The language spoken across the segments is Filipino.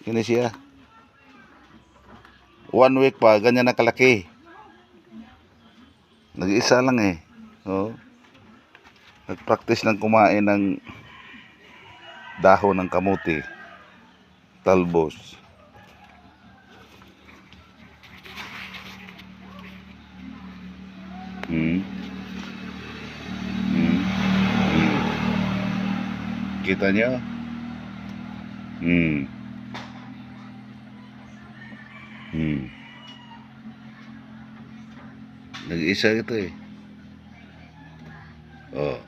Kini siya. 1 week pa, ganyan na kalaki. Nag-iisa lang eh. Oh. Nag-practice ng kumain ng dahon ng kamuti. Talbos. Kita niyo? Nag-iisa ito eh. Oh.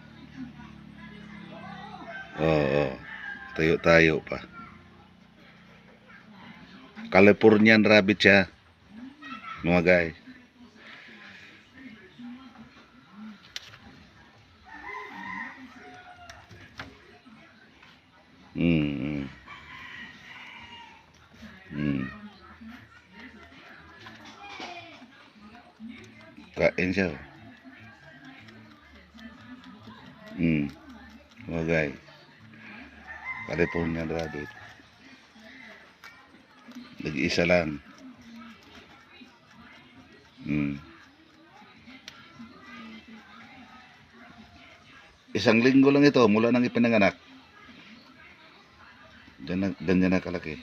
Oh. Tayo-tayo pa. Californian rabbit siya. Mga guys. Kain siya. Mga guys. Californian rabbit. Nag-iisa lang. Isang linggo lang ito mula nang ipinanganak. Ganyan na kalaki.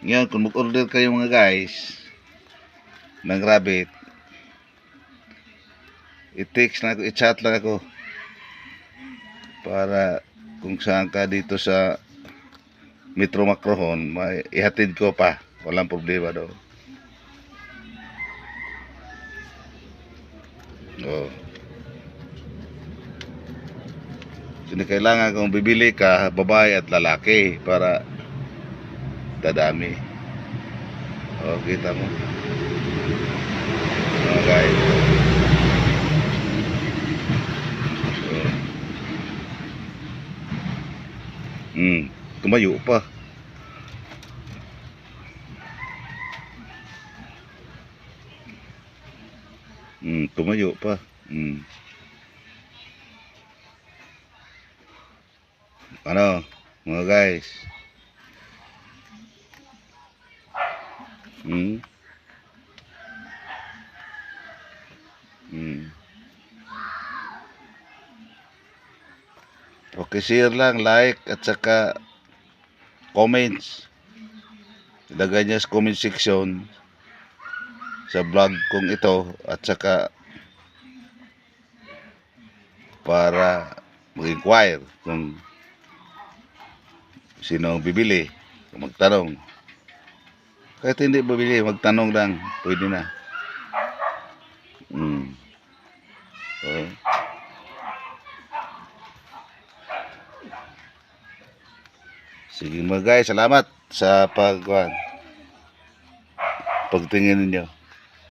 Ngayon, kung mag-order kayo mga guys ng rabbit, i-text na ako, i-chat lang ako para kung saan ka dito sa Metro Macrohon, ihatid ko pa. Walang problema daw. Oh. Kung kailangan kung bibili ka, babae at lalaki para dadami. Oh, kita mo. Oh, guys. Tumayo pa. Tumayo pa. Ano, mga guys? Okay, share lang, like at saka comments. Ilagay niya sa comment section sa vlog kong ito at saka para mag-inquire kung sino ang bibili, kung magtanong. Kahit hindi bibili, magtanong lang, pwede na. So, sige mga guys, salamat sa pagtingin ninyo.